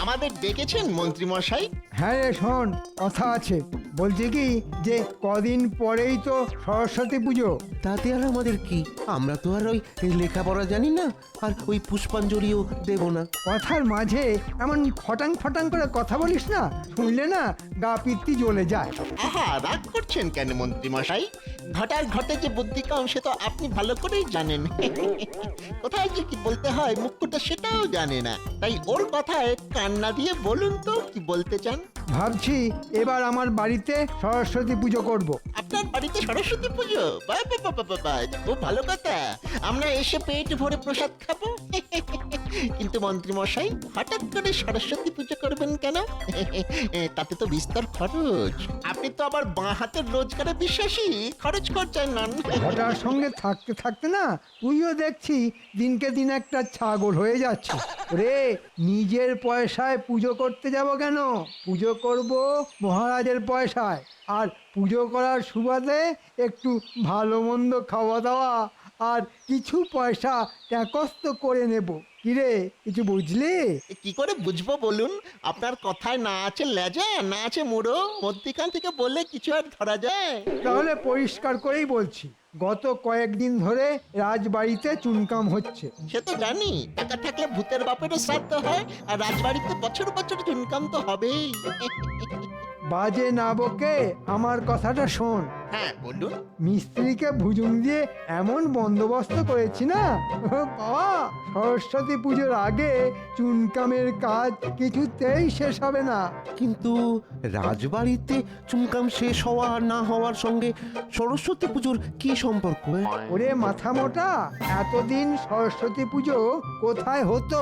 আমাদের ডেকেছেন মন্ত্রী মশাই? হ্যাঁ রে শোন, কথা আছে। বলছি কি যে কদিন পরেই তো সরস্বতী পুজো। তাতে আর আমাদের কি? আমরা তো আর ওই লেখাপড়া জানি না, আর ওই পুষ্পাঞ্জলিও দেব না। কথার মাঝে এমন ফটাং ফটাং করে কথা বলিস না, শুনলে না গা পিত্তি জ্বলে যায়। আহা, রাগ করছেন কেন মন্ত্রী মশাই? ঘটার ঘটে যে বুদ্ধি কম সে তো আপনি ভালো করেই জানেন। কোথায় যে কি বলতে হয় মুখ্যটা সেটাও জানে না, তাই ওর কথায় কান্না দিয়ে বলুন তো কি বলতে চান। ভাবছি এবার আমার বাড়িতে সরস্বতী পুজো করব। আপনার বাড়িতে সরস্বতী পুজো? বাহ বাহ বাহ বাহ বাহ, খুব ভালো কথা। আমরা এসে পেট ভরে প্রসাদ খাবো। কিন্তু মন্ত্রী মশাই, হঠাৎ করে সরস্বতী পুজো করবেন কেন? তাতে তো বিস্তর খরচ। আপনি তো আবার বাঁ হাতের রোজগারে বিশ্বাসী, খরচ করছেন না। ঘটার সঙ্গে থাকতে থাকতে না তুইও দেখছি দিনকে দিন একটা ছাগল হয়ে যাচ্ছে রে। নিজের পয়সায় পুজো করতে যাব কেন? পুজো করব মহারাজের পয়সায়, আর পুজো করার সুবাদে একটু ভালো মন্দ খাওয়া দাওয়া আর কিছু পয়সা ট্যাকস্ত করে নেব। কিরে, কিছু বুঝলি? কি করে বুঝবো বলুন? আপনার কথায় না আছে লেজা, না আছে মুড়ো, মধ্যিখান থেকে বললে কিছু আর ধরা যায়? তাহলে পরিষ্কার করেই বলছি, গত কয়েকদিন ধরে রাজবাড়িতে চুনকাম হচ্ছে। সে তো জানি, টাকা থাকলে ভূতের বাপেরও শ্রাদ্ধ হয়, আর রাজবাড়িতে বছর বছর চুনকাম তো হবেই। বাজে না বকে আমার কথাটা শোন। হ্যাঁ বলুন। মিস্ত্রিকে ভুজুং দিয়ে এমন বন্দোবস্ত করেছি না বাবা, সরস্বতী পুজোর আগে চুনকামের কাজ কিছুতেই শেষ হবে না। কিন্তু রাজবাড়িতে চুমকাম শেষ হওয়া আর না হওয়ার সঙ্গে সরস্বতী পুজোর কি সম্পর্ক? ওরে মাথা মোটা, এতদিন সরস্বতী পুজো কোথায় হতো?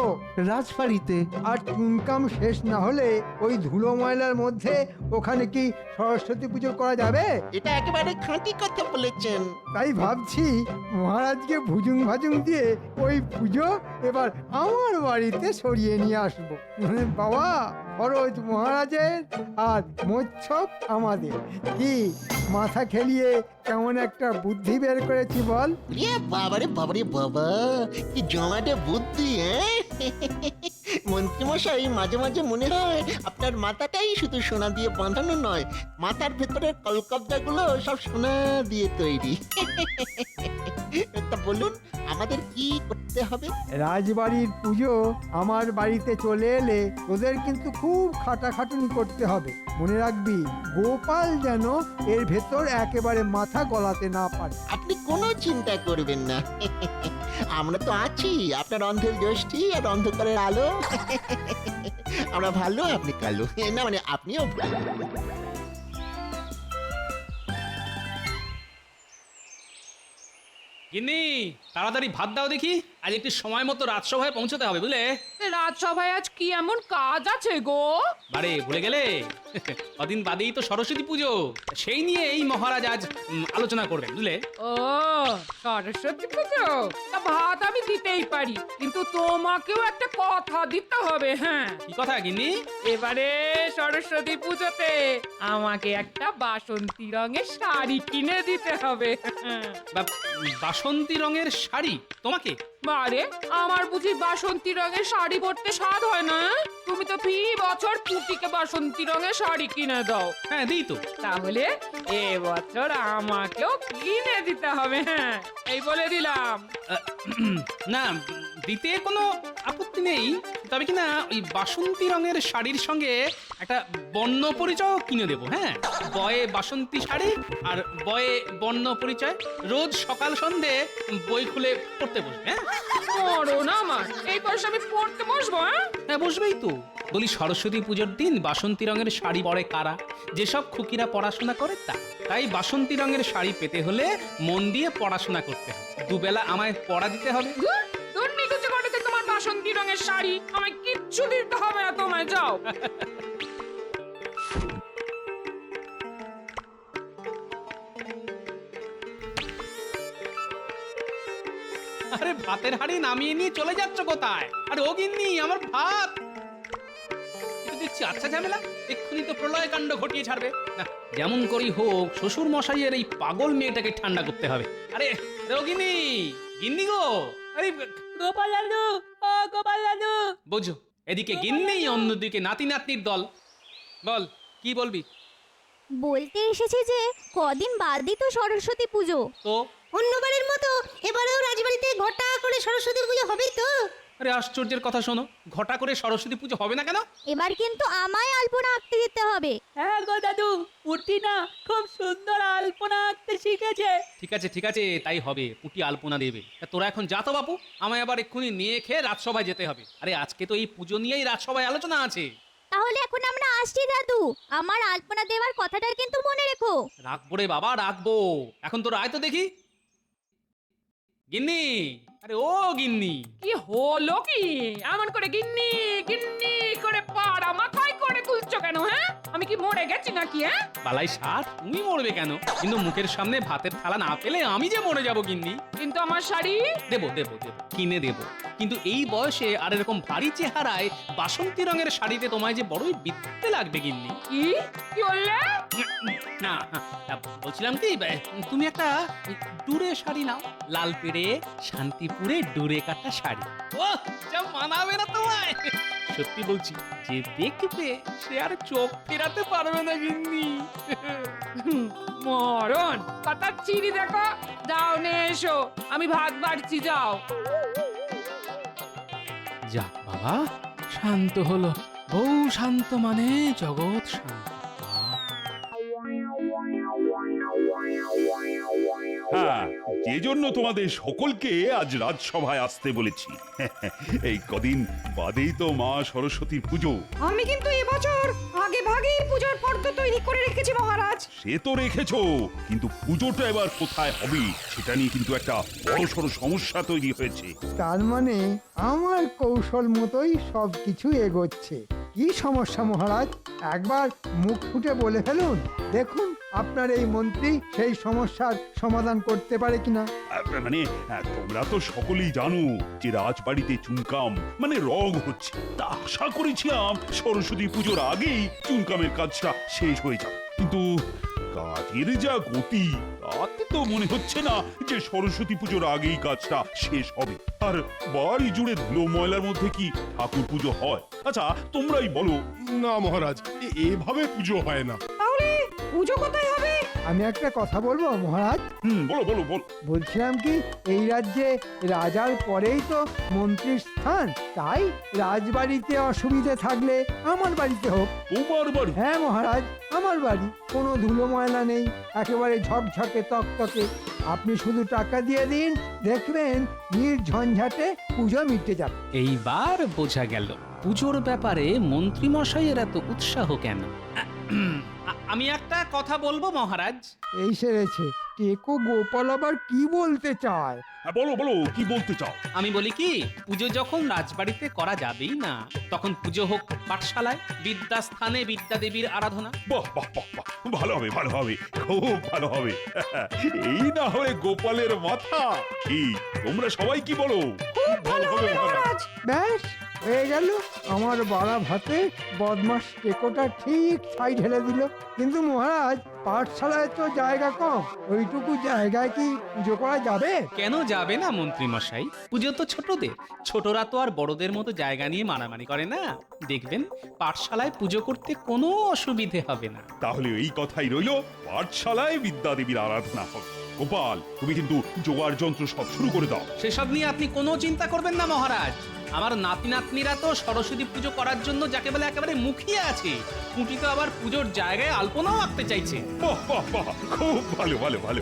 রাজবাড়িতে। আর চুনকাম শেষ না হলে ওই ধুলো ময়লার মধ্যে ওখানে কি সরস্বতী পুজো করা যাবে? এটা একেবারে খাঁটি কথা বলেছেন। তাই ভাবছি মহারাজকে ভুজুং ভাজুং দিয়ে ওই পুজো এবার আমার বাড়িতে সরিয়ে নিয়ে আসবো। বাবা, খরচ মহারাজের আর মোচ্ছব আমাদের। কি মাথা খেলিয়ে কেমন একটা বুদ্ধি বের করেছি বল? রে বাবারে বাবারে বাবা, কি জমাটে বুদ্ধি! মন্ত্রী মশাই, মাঝে মাঝে মনে হয় আপনার মাথাটাই শুধু সোনা দিয়ে বাঁধানো নয়, মাথার ভেতরের কলকবজাগুলো সব সোনা দিয়ে তৈরি। তা বলুন, আমাদের কি করতে হবে? রাজবাড়ির পুজো আমার বাড়িতে চলে এলে তোদের কিন্তু খুব খাটাখাটুনি করতে হবে। মনে রাখবি, গোপাল যেন এর ভেতর একেবারে মাথা গলাতে না পারে। আপনি কোনো চিন্তা করবেন না, আমরা তো আছি, আপনার অন্ধের জ্যোষ্ঠী আর অন্ধকারের আলো। আমরা ভালো, আপনি কালো, না মানে আপনিও ভালো। গিন্নি, তাড়াতাড়ি ভাত দাও দেখি, আজ একটু সময় মতো রাজসভায় পৌঁছতে হবে বুঝলে। রাজসভায় আজ কি এমন কাজ আছে গো? বারে ভুলে গেলে? কদিন বাদেই তো সরস্বতী পুজো, সেই নিয়ে এই মহারাজ আজ আলোচনা করবেন বুঝলে। ও সরস্বতী পুজো, তা ভাত আমি দিতেই পারি, কিন্তু তোমাকেও একটা কথা দিতে হবে। হ্যাঁ, কি কথা গিন্নি? এবারে সরস্বতী পুজোতে আমাকে একটা বাসন্তী রঙের শাড়ি কিনে দিতে হবে। বাসন্তী রঙের শাড়ি তোমাকে? বারে, আমার বুঝি বাসন্তী রঙের শাড়ি পরতে স্বাদ হয় না? তুমি তো ফি বছর পুটিকে বাসন্তী রঙের শাড়ি কিনে দাও। হ্যাঁ দিই তো। তাহলে এবছর আমাকেও কিনে দিতে হবে। হ্যাঁ, এই বলে দিলাম। না, দিতে কোনো আপত্তি নেই, তবে কিনা ওই বাসন্তী রঙের শাড়ির সঙ্গে একটা বর্ণ পরিচয় কিনে দেবো। হ্যাঁ, বয়ে বাসন্তী শাড়ি আর বয়ে বর্ণ পরিচয়, রোজ সকাল সন্ধে বই খুলে পড়তে বসবে। হ্যাঁ, মরো না আমার, এই বয়সে আমি পড়তে বসবো? হ্যাঁ বসবেই তো। বলি, সরস্বতী পুজোর দিন বাসন্তী রঙের শাড়ি পরে কারা? যেসব খুকিরা পড়াশোনা করে তা। তাই বাসন্তী রঙের শাড়ি পেতে হলে মন দিয়ে পড়াশোনা করতে হবে, দুবেলা আমায় পড়া দিতে হবে। দুর্নীতি করেছে তোমার বাসন্তী রঙের শাড়ি, আমায় কিচ্ছু দিতে হবে না, তোমায় যাও। আরে ভাতের হাড়ি নামিয়ে নিয়ে চলে যাচ্ছ কোথায়? আরে ও গিন্নি, আমার ভাত। দেখছি আচ্ছা ঝামেলা, এক্ষুনি তো প্রলয় কাণ্ড ঘটিয়ে ছাড়বে। না, যেমন করেই হোক শ্বশুর মশাইয়ের এই পাগল মেয়েটাকে ঠান্ডা করতে হবে। আরে ও গিন্নি, গিন্নি গো, আরে গোপাল দাদু, ও গোপাল দাদু। বোঝো, এদিকে গিন্নি, অন্যদিকে নাতি নাতনির দল। বল, কি বলবি? বলতে এসেছি যে কদিন বাদই তো সরস্বতী পুজো। তো অন্যবারের মতো এবারেও রাজবাড়িতে ঘটা করে সরস্বতী পুজো হবে তো? আরে আশ্চর্যের কথা শোনো, ঘটা করে সরস্বতী পুজো হবে না কেন? এবার কিন্তু আমায় আলপনা আঁকতে দিতে হবে। হ্যাঁ গো দাদু, পুটি না খুব সুন্দর আলপনা আঁকতে শিখেছে। ঠিক আছে, তাই হবে। পুটি আলপনা দেবে। তা তোরা এখন যা তো বাপু, আমায় আবার এক্ষুনি নিয়ে খেয়ে রাজসভায় যেতে হবে। আরে আজকে তো এই পুজো নিয়েই রাজসভায় আলোচনা আছে। তাহলে এখন আমরা আসছি দাদু, আমার আলপনা দেওয়ার কথাটা কিন্তু মনে রেখো। রাখবো রে বাবা, রাখবো। এখন তোরা আয় তো দেখি। গিন্নি, আরে ও গিন্নি, কি হলো কি? এমন করে গিন্নি গিন্নি করে পাড়া মাথায় করে তুলছো কেন? হ্যাঁ, আমি কি মরে গেছি নাকি? হ্যাঁ, বালাই ষাট, তুমি মরবে কেন? কিন্তু মুখের সামনে ভাতের থালা না পেলে আমি যে মরে যাব গিন্নি। কিন্তু আমার শাড়ি দেবো, কিনে দেবো। কিন্তু এই বয়সে আর এরকম ভারী চেহারায় বাসন্তী রঙের শাড়িতে তোমায় যে বড়ই বিদ্যে লাগবে গিন্নি। কি কি বললে? না, বলছিলাম কি, তুমি একটা ডুরে শাড়ি নাও, লাল পেড়ে শান্তিপুরে ডুরে কাটা শাড়ি। ও যা মানাবে না তোমায়, সত্যি বলছি। যে দেখবে সে আর চোখ ফেরাতে পারবে না গিন্নি। মরণ কথা চিনি দেখো। যাও নে এসো, আমি ভাত বাড়ছি, যাও। যাক বাবা, শান্ত হলো। বউ শান্ত মানে জগৎ শান্ত। হ্যাঁ, যে জন্য তোমাদের সকলকে আজ রাজসভায় আসতে বলেছি। এই কদিন বাদেই তো মা সরস্বতীর পুজো। আমি কিন্তু এবছর আগে ভাগেই পুজোর ফর্দ তৈরি করে রেখেছি মহারাজ। সে তো রেখেছো, কিন্তু পুজোটা এবার কোথায় হবে সেটা নিয়ে কিন্তু একটা বড়সড় সমস্যা তৈরি হয়েছে। তার মানে আমার কৌশল মতোই সব কিছু এগোচ্ছে। কি সমস্যা মহারাজ, একবার মুখ ফুটে বলে ফেলুন, দেখুন আপনার এই মন্ত্রী সেই সমস্যার সমাধান করতে পারে কিনা। মানে তোমরা তো সকলেই জানো যে রাজবাড়িতে চুনকাম মানে রগ হচ্ছে। তা আশা করেছিলাম সরস্বতী পুজোর আগেই চুনকামের কাজটা শেষ হয়ে যাবে, কিন্তু কাজের যা গতি তাতে তো মনে হচ্ছে না যে সরস্বতী পুজোর আগেই কাজটা শেষ হবে। আর বাড়ি জুড়ে ধুলো ময়লার মধ্যে কি ঠাকুর পুজো হয়? আচ্ছা তোমরাই বলো। না মহারাজ, এভাবে পুজো হয় না। তাহলে পুজো কোথায় হবে? আমি একটা কথা বলবো মহারাজ। বলো বলো বলো। বলছিলাম কি, এই রাজ্যে রাজার পরেই তো মন্ত্রীর স্থান, তাই রাজবাড়িতে অসুবিধে থাকলে আমার বাড়িতে হোক। তোমার বাড়ি? হ্যাঁ মহারাজ, আমার বাড়ি। কোনো ধুলো ময়লা নেই, একেবারে ঝকঝকে তকতকে। আপনি শুধু টাকা দিয়ে দিন, দেখবেন নির্ঝঞ্ঝাটে পুজো মিটে যাবে। এইবার বোঝা গেল পুজোর ব্যাপারে মন্ত্রী মশাইয়ের এত উৎসাহ কেন। আমি একটা কথা বলবো মহারাজ। এই সেরেছে, টেকো গোপাল আবার কি বলতে চায়? বলো বলো, কি বলতে চাও? আমি বলি কি, পুজো যখন রাজবাড়িতে করা যাবেই না, তখন পুজো হোক পাঠশালায়, বিদ্যাস্থানে বিদ্যা দেবীর আরাধনা। বাহ বাহ বাহ বাহ, ভালো হবে ভালো হবে, খুব ভালো হবে। এই না হলে গোপালের মাথা। কি তোমরা সবাই কি বলো? খুব ভালো হবে মহারাজ। ব্যাস হয়ে গেল, আমার বাড়া ভাতে বদমাস টেকোটা ঠিক ছাই ঢেলে দিল। কিন্তু মহারাজ, পাঠশালায় তো জায়গা কম, ওইটুকু জায়গায় কি পুজো করা যাবে? কেন যাবে না মন্ত্রী মশাই? পুজো তো ছোটদের, ছোটরা তো আর বড়দের মতো জায়গা নিয়ে মারামারি করে না। দেখবেন পাঠশালায় পুজো করতে কোনো অসুবিধে হবে না। তাহলে এই কথাই রইলো, পাঠশালায় বিদ্যা দেবীর আরাধনা হবে। গোপাল, তুমি কিন্তু জোগাড় যন্ত্র সব শুরু করে দাও। সেসব নিয়ে আপনি কোনো চিন্তা করবেন না মহারাজ। আমার নাতি নাতনিরা তো সরস্বতী পুজো করার জন্য যাকে বলে একেবারে মুখিয়ে আছে। কুটি তো আবার পুজোর জায়গায় আলপনাও আঁকতে চাইছে। বাহ বাহ বাহ, খুব ভালো ভালো ভালো।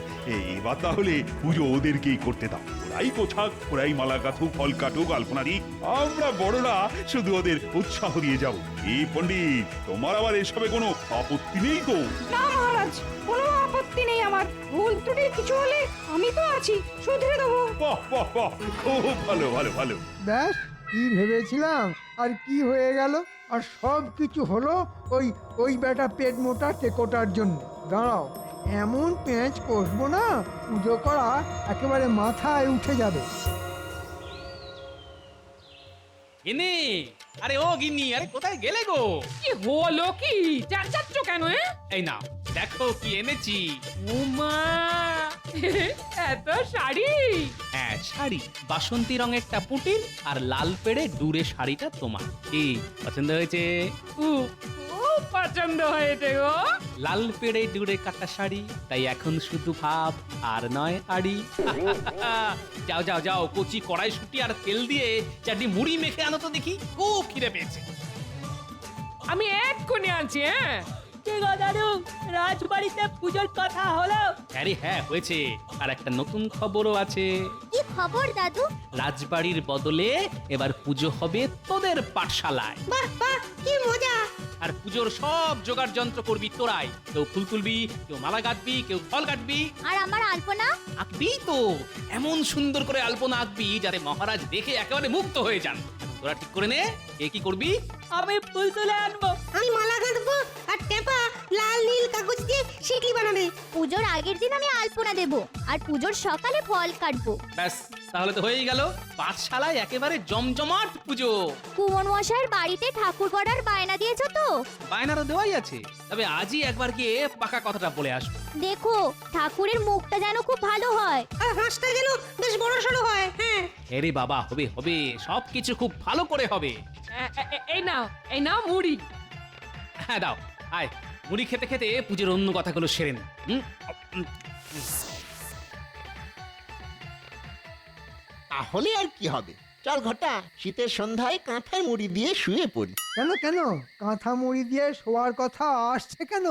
এবার তাহলে পুজো ওদেরকেই করতে দাও। ওরাই পোছাক, ওরাই মালা গাথুক, ফল কাটুক, আলপনা দিক। আমরা বড়রা শুধু ওদের উৎসাহ দিয়ে যাবো। এই পণ্ডিত, তোমার আবার এসবে কোনো আপত্তি নেই তো? না মহারাজ, কোনো আপত্তি নেই আমার। ভুল ত্রুটি কিছু হলে আমি তো আছি, শুধরে দেবো। বাহ বাহ বাহ, খুব ভালো ভালো ভালো। ব্যাস, কি ভেবেছিলাম আর কি হয়ে গেল। আর সব কিছু হলো ওই বেটা পেট মোটা টেকোটার জন্য। দাঁড়াও, এমন পেঁচ কষবো না, পুজো করা একেবারে মাথায় উঠে যাবে। গিন্নি, আরে ও গিন্নি, আরে কোথায় গেলে গো? কি হলো কি? চেঁচাচ্ছ কেন? এই নাও, দেখো কি এনেছি। উমা, এত শাড়ি? হ্যাঁ শাড়ি, বাসন্তী রঙেরটা পুটির আর লাল পেড়ে ডুরে শাড়িটা তোমার। কি পছন্দ হয়েছে? খুব খুব পছন্দ হয়েছে গো। লাল পেড়ে ডুরে কাটা শাড়ি, তাই এখন শুধু ভাব আর নয় আড়ি। যাও যাও যাও, কচি কড়াইশুঁটি আর তেল দিয়ে চারটি মুড়ি মেখে আনো তো দেখি, খুব খিদে পেয়েছে। আমি এক্ষুনি আনছি। হ্যাঁ কি গো দাদু, রাজবাড়িতে পুজোর কথা হলো? আরে হ্যাঁ হয়েছে, আর একটা নতুন খবরও আছে। কি খবর দাদু? রাজবাড়ির বদলে এবার পুজো হবে তোদের পাঠশালায়। বাহ বাহ, কি মজা! আর পুজোর সব জোগাড় যন্ত্র করবি তোরাই। কেউ ফুল তুলবি, কেউ মালা গাঁথবি, কেউ ফল কাটবি। আর আমার আলপনা? আঁকবি তো, এমন সুন্দর করে আলপনা আঁকবি যাতে মহারাজ দেখে একেবারে মুগ্ধ হয়ে যান। তোরা ঠিক করে নে কে কি করবি। আমি ফুল তুলে আনবো। আমি মালা গাঁথবো আর টেপা লাল নীল কাগজ দিয়ে শিকলি বানাবে। পুজোর আগের দিন আমি আলপনা দেব আর পুজোর সকালে ফল কাটবো। ব্যাস তাহলে তো হয়েই গেল, পাঠশালায় একেবারে জমজমাট পুজো। কুমন মশাইয়ের বাড়িতে ঠাকুর করার বায়না দিয়েছো তো? বায়নারও দেওয়াই আছে, তবে আজই একবার গিয়ে পাকা কথাটা বলে আসবো। দেখো ঠাকুরের মুখটা যেন খুব ভালো হয়। আর হাঁসটা যেন বেশ বড় সড়ো হয়। হ্যাঁ, আরে বাবা, হবে হবে, সবকিছু খুব ভালো করে হবে। এই নাও মুড়ি। হ্যাঁ দাও, আয় মুড়ি খেতে খেতে পুজোর অন্য কথাগুলো সেরে নে। তাহলে আর কি হবে, চল ঘটা, শীতের সন্ধ্যায় কাঁথার মুড়ি দিয়ে শুয়ে পড়ি। কেন কেন কাঁথা মুড়ি দিয়ে শোয়ার কথা আসছে কেন?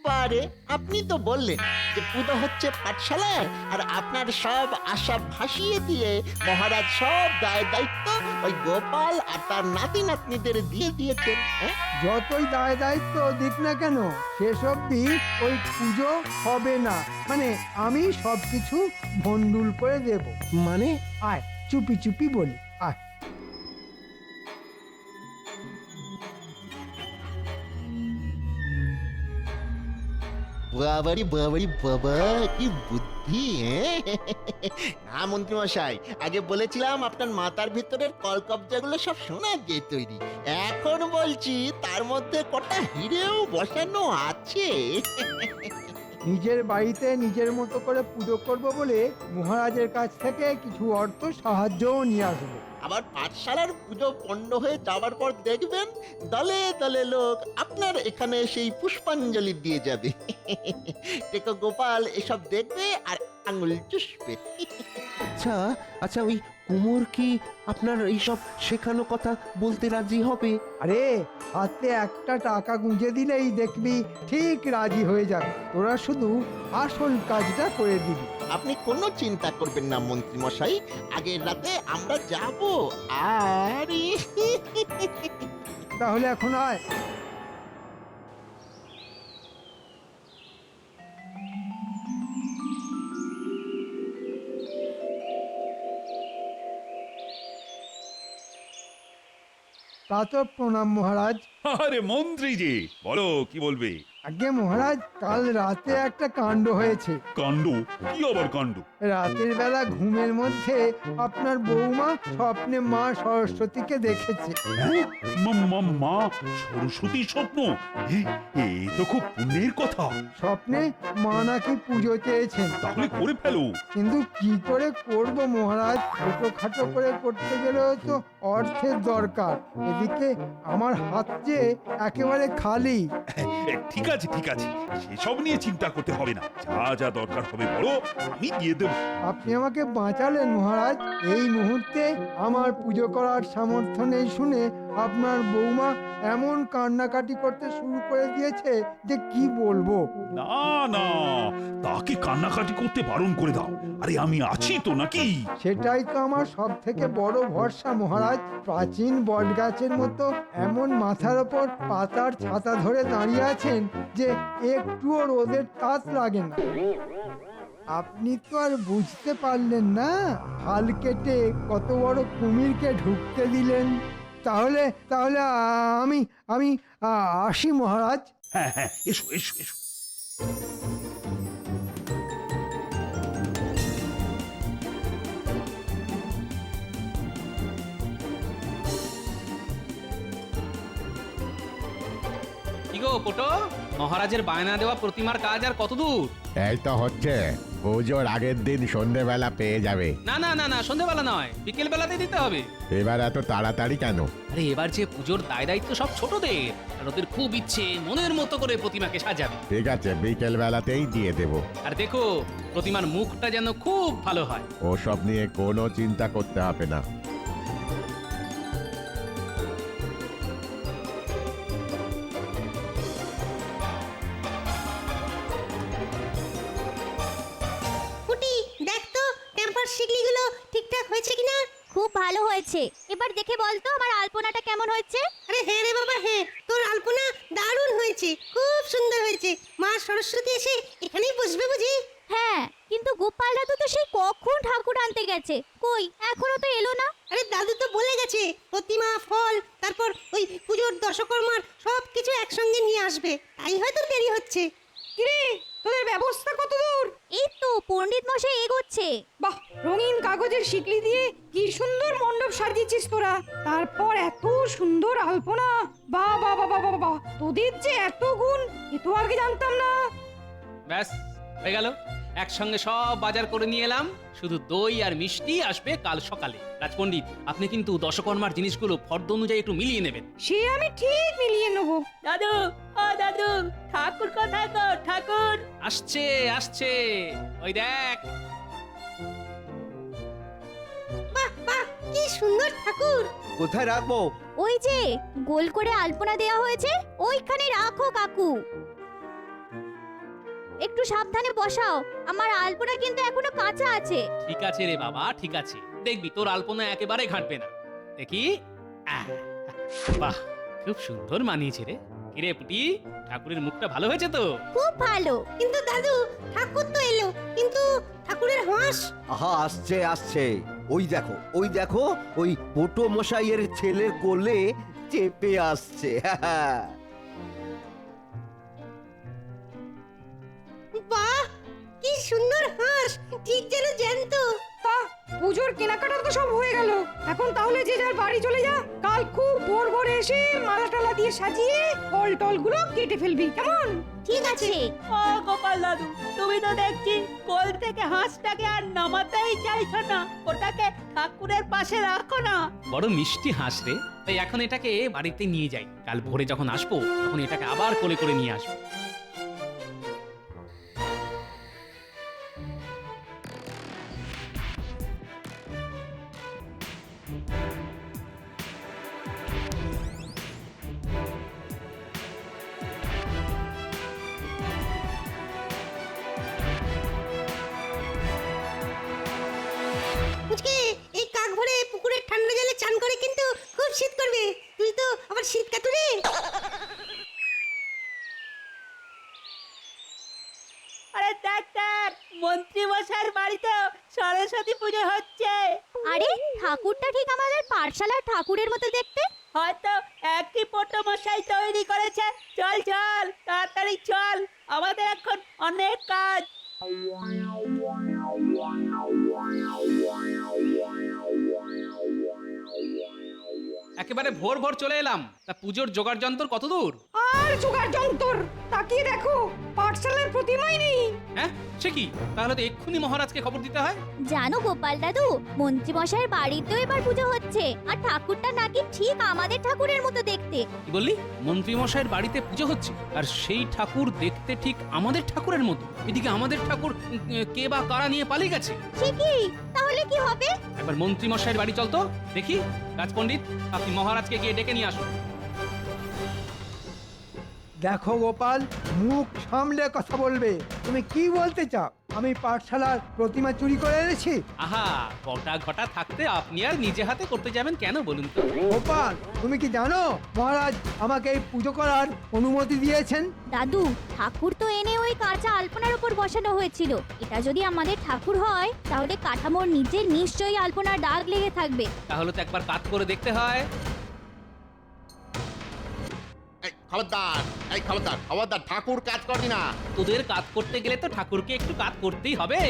বারে, আপনি তো বললেন যে পুজো হচ্ছে পাঠশালায়, আর আপনার সব আশা ভাসিয়ে দিয়ে মহারাজ সব দায় দায়িত্ব ওই গোপাল আর তার নাতি নাতনিদের দিয়ে দিয়েছেন। হ্যাঁ, যতই দায় দায়িত্ব দিক না কেন, শেষ অবধি ওই পুজো হবে না। মানে আমি সবকিছু ভন্ডুল করে দেব। মানে আয় চুপি চুপি বলি, আয়। বাবারি বাবারি বাবা, কি বুদ্ধি! না মন্ত্রী মশাই, আগে বলেছিলাম আপনার মাথার ভিতরের কলকবজাগুলো সব সোনা দিয়ে তৈরি। এখন বলছি তার মধ্যে কটা হিরেও বসানো আছে। নিজের বাড়িতে নিজের মতো করে পুজো করব বলে মহারাজের কাছ থেকে কিছু অর্থ সাহায্যও নিয়ে আসবো। আবার পাঠশালার পুজো পণ্ড হয়ে যাওয়ার পর দেখবেন দলে দলে লোক আপনার এখানে সেই পুষ্পাঞ্জলি দিয়ে যাবে। টেকো গোপাল এসব দেখবে আর আঙুল চুষবে। আচ্ছা আচ্ছা, ওই কুমোর কি আপনার এইসব শেখানো কথা বলতে রাজি হবে? আরে হাতে একটা টাকা গুঁজে দিলেই দেখবি ঠিক রাজি হয়ে যাবে। তোরা শুধু আসল কাজটা করে দিবি। আপনি কোনো চিন্তা করবেন না মন্ত্রী মশাই, আগের রাতে আমরা যাব। আর তাহলে এখন আয়। তা তো প্রণাম মহারাজ। আরে মন্ত্রী যে, বলো কি বলবে? আগে মহারাজ, কাল রাতে একটা কাণ্ড হয়েছে। কাণ্ড? কি আবার কাণ্ড? রাতের বেলা ঘুমের মধ্যে আপনার বৌমা স্বপ্নে মা সরস্বতীকে দেখেছে। হ্যাঁ? মা সরস্বতীর স্বপ্ন? এ তো খুব পুণ্যের কথা। স্বপ্নে মা নাকি পুজো চেয়েছেন। তাহলে করে ফেলো। কিন্তু কি করে করব মহারাজ? ছোটখাটো করে করতে গেলেও তো অর্থের দরকার। এদিকে আমার হাত যে একেবারে খালি। ঠিক আছে ঠিক আছে, সেসব নিয়ে চিন্তা করতে হবে না। যা যা দরকার হবে বলো, আমি দিয়ে দেবো। আপনি আমাকে বাঁচালেন মহারাজ। এই মুহূর্তে আমার পুজো করার সামর্থ্য নেই শুনে আপনার বৌমা এমন কান্নাকাটি করতে শুরু করে দিয়েছে যে কি বলবো। না না, তাকে কান্নাকাটি করতে বারণ করে দাও। আরে আমি আছি তো নাকি? সেটাই তো আমার সব থেকে বড় ভরসা মহারাজ। প্রাচীন বটগাছের মতো এমন মাথার ওপর পাতার ছাতা ধরে দাঁড়িয়ে আছেন যে একটুও রোদের তাপ লাগে না। আপনি তো আর বুঝতে পারলেন না, হাল কেটে কত বড় কুমিরকে ঢুকতে দিলেন। তাহলে তাহলে আমি আমি আসি মহারাজ। হ্যাঁ হ্যাঁ, এসো এসো এসো। কি গো পোটো, মহারাজের বায়না দেওয়া প্রতিমার কাজ আর কত দূর? এই তো হচ্ছে, পুজোর আগের দিন সন্ধেবেলা পেয়ে যাবে। না না না না, সন্ধেবেলা নয়, বিকেল বেলাতে দিতে হবে। এবার এত তাড়াতাড়ি কেন? আরে এবার যে পুজোর দায় দায়িত্ব সব ছোটদের, আর ওদের খুব ইচ্ছে মনের মতো করে প্রতিমাকে সাজাবে। ঠিক আছে, বিকেল বেলাতেই দিয়ে দেব। আর দেখো প্রতিমার মুখটা যেন খুব ভালো হয়। ওসব নিয়ে কোনো চিন্তা করতে হবে না। পুটি দেখ তো টেম্পার শিকলিগুলো ঠিকঠাক হয়েছে কিনা। খুব ভালো হয়েছে। এবার দেখে বল তো আমার আলপনাটা কেমন হয়েছে। আরে হ্যাঁ রে বাবা হ্যাঁ, তোর আলপনা দারুণ হয়েছে, খুব সুন্দর হয়েছে। মা সরস্বতী এসে এখানেই বসবে বুঝি? হ্যাঁ, কিন্তু গোপাল দাদু তো সেই কখন ঠাকুর আনতে গেছে, কই এখনো তো এলো না। আরে দাদু তো বলে গেছে প্রতিমা, ফল, তারপর ওই পুজোর দশকর্মার সব কিছু একসঙ্গে নিয়ে আসবে, তাই হয়তো দেরি হচ্ছে। কিরে তোদের ব্যবস্থা কত দূর? এই তো পণ্ডিত মশাই এগোচ্ছে। বাহ, রঙিন কাগজের শিকলি দিয়ে কি সুন্দর মণ্ডপ সাজিয়েছিস তোরা। তারপর এত সুন্দর আলপনা, বাহ বাহ বাহ বাহ বাহ, তোদের যে এত গুণ, এ তো আগে জানতাম না। ব্যাস হয়ে গেল, একসঙ্গে সব বাজার করে নিয়ে এলাম। শুধু দই আর মিষ্টি আসবে কাল সকালে। রাজপণ্ডিত, আপনি কিন্তু দশকর্মার জিনিসগুলো ফর্দ অনুযায়ী একটু মিলিয়ে নেবেন। সে আমি ঠিক মিলিয়ে নেবো। দাদু, ও দাদু, ঠাকুর কোথায় গো? ঠাকুর আসছে আসছে, ওই দেখ। বাহ বাহ, কি সুন্দর ঠাকুর। কোথায় রাখবো? ওই যে গোল করে আলপনা দেয়া হয়েছে, ওইখানে রাখো কাকু। একটু সাবধানে বসাও, আমার আলপনা কিন্তু এখনো কাঁচা আছে। ঠিক আছে রে বাবা, ঠিক আছে, দেখবি তোর আলপনা একেবারে ঘাটবে না। দেখি, আহ, বাহ, খুব সুন্দর মানিয়েছে রে। কিরে পুটি, ঠাকুরের মুখটা ভালো হয়েছে তো? খুব ভালো। কিন্তু দাদু, ঠাকুর তো এলো, কিন্তু ঠাকুরের হাঁস। আহা, আসছে আসছে, ওই দেখো ওই দেখো, ওই পোটো মশাইয়ের ছেলের কোলে চেপে আসছে। বাহ, কি সুন্দর হাঁস, ঠিক যেন জ্যান্ত। তা পুজোর কেনাকাটা তো সব হয়ে গেল, এখন তাহলে যে যার বাড়ি চলে যা। কাল খুব ভোর ভোরে এসে মালা টালা দিয়ে সাজিয়ে ফল টল গুলো কেটে ফেলবি, কেমন? ঠিক আছে। ও গোপাল দাদু, তুমি তো দেখছি কোল থেকে হাঁসটাকে আর নামাতেই চাইছো না। ওটাকে ঠাকুরের পাশে রাখো না। বড় মিষ্টি হাঁস রে, তাই এখন এটাকে বাড়িতে নিয়ে যাই। কাল ভোরে যখন আসবো তখন এটাকে আবার কোলে করে নিয়ে আসবো। বুঝকে এই কাক ভরে পুকুরের ঠান্ডা জলে চান করে কিন্তু খুব শীত করবে। তুই তো আবার শীত কাতুরে। আরে দেখ দেখ, মন্ত্রী মশাইয়ের বাড়িতে সরস্বতী পুজো হচ্ছে। আরে ঠাকুরটা ঠিক আমাদের পাঠশালার ঠাকুরের মতো দেখতে। হয়তো একই পোটো মশাই তৈরি করেছে। চল চল, তাড়াতাড়ি চল, আমাদের এখন অনেক কাজ। একেবারে ভোর ভোর চলে এলাম। তা পুজোর জোগাড় যন্ত্র কত দূর? আর জোগাড় যন্তর, তাকিয়ে দেখো পাঠশালার প্রতিমাই নেই। হ্যাঁ, সে কি? তাহলে তো এক্ষুনি মহারাজকে খবর দিতে হয়। জানো গোপাল দাদু, মন্ত্রী মশাইয়ের বাড়িতেও এবার পুজো হচ্ছে, আর ঠাকুরটা নাকি ঠিক আমাদের ঠাকুরের মতো দেখতে। কি বললি? মন্ত্রী মশাইয়ের বাড়িতে পুজো হচ্ছে, আর সেই ঠাকুর দেখতে ঠিক আমাদের ঠাকুরের মতো? এদিকে আমাদের ঠাকুর কে বা কারা নিয়ে পালিয়ে গেছে। সে কি? তাহলে কি হবে? একবার মন্ত্রী মশাইয়ের বাড়ি চল তো দেখি। রাজপণ্ডিত, আপনি মহারাজকে গিয়ে ডেকে নিয়ে আসুন। দেখো গোপাল, মুখ সামলে কথা বলবে। তুমি কি বলতে চাও? আমি পাঠশালার প্রতিমা চুরি করে এনেছি? আহা, কটা ঘটা থাকতে আপনি আর নিজে হাতে করতে যাবেন কেন বলুন তো? গোপাল, তুমি কি জানো মহারাজ আমাকে এই পুজো করার অনুমতি দিয়েছেন? দাদু, ঠাকুর তো এনে ওই কাঁচা আলপনার উপর বসানো হয়েছিল। এটা যদি আমাদের ঠাকুর হয়, তাহলে কাঠামোর নিচে নিশ্চয়ই আলপনার দাগ লেগে থাকবে। তাহলে তো একবার কাজ করে দেখতে হয়। খবরদার, এই খবরদার, খবরদার, ঠাকুর কাজ করবি না। তোদের কাজ করতে গেলে তো ঠাকুরকে একটু কাজ করতেই হবে।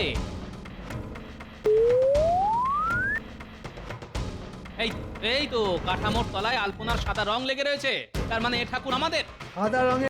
এই এই তো কাঠামোর তলায় আলপনার সাদা রং লেগে রয়েছে, তার মানে এ ঠাকুর আমাদের। সাদা রঙের